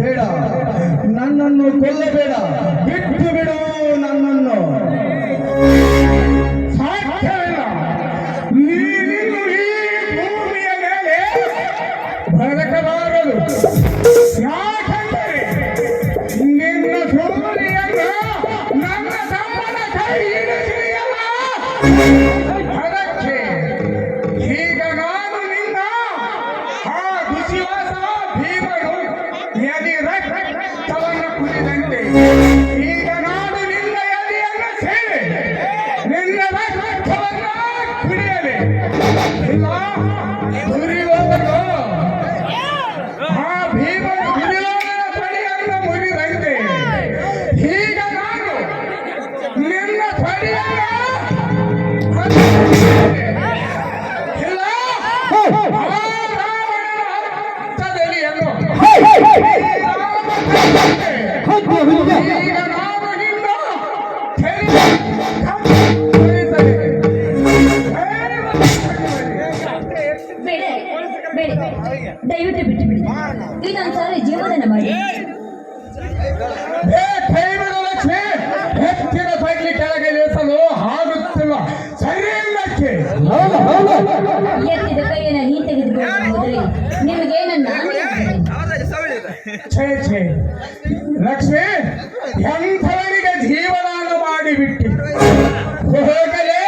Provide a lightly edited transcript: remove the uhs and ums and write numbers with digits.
ಬೇಡ, ನನ್ನನ್ನು ಕೊಲ್ಲಬೇಡ, ಬಿಟ್ಟು ಬಿಡು ನನ್ನನ್ನು. ಸಾಧ್ಯವಿಲ್ಲ, ನೀನಿನ್ನು ಈ ಭೂಮಿಯ ಮೇಲೆ ಬದುಕಬಾರದು. ಯಾಕಂದರೆ ನಿನ್ನ ಸೂರ್ಯನ ನನ್ನ ತಮ್ಮನ ಕೈ ಹಿಡಿಸಿದೆಯಲ್ಲ, ಅದಕ್ಕೆ ಈಗ ನಾನು ನಿನ್ನ ಆ ವಿಶ್ವಾಸ ಭೀಮನು ಎದಿ ರಕ್ತವನ್ನು ಕುಡಿದಂತೆ ಈಗ ನಾನು ನಿನ್ನ ಎದೆಯನ್ನು ಸೇರಿ ನಿನ್ನ ರಕ್ತವನ್ನು ಕುಡಿಯಲಿ. ಇಲ್ಲ ದುರ್ಯೋಧನ ಆ ಭೀಮನು ದುರ್ಯೋಧನ ಪಡಿಯನ್ನು ಮುರಿದಂತೆ ಈಗ ನಾನು ನಿನ್ನ ಪಡಿಯನ್ನು ದಯವಿಟ್ಟು ಬಿಟ್ಟು ಬಿಡಿ, ಇದೊಂದ್ಸಾರಿ ಜೀವನ ಮಾಡಿ. ಹೆಚ್ಚಿನ ಸೈಕ್ಲಿ ಕೆಳಗೆ ಇಳಿಸಲು ಆಗುತ್ತಿಲ್ಲ. ಸರಿಯಲ್ಲಕ್ಕೆ ಎತ್ತಿದ ಕೈಯನ್ನು ನೀ ತೆಗೆದುಕೊಳ್ಳುವ ಮೊದಲೇ ನಿಮಗೆ ನನ್ನ ಲಕ್ಷ್ಮಿ ಎಂಥವರಿಗೆ ಜೀವದಾನ ಮಾಡಿಬಿಟ್ಟು ಹೋಗಲೇ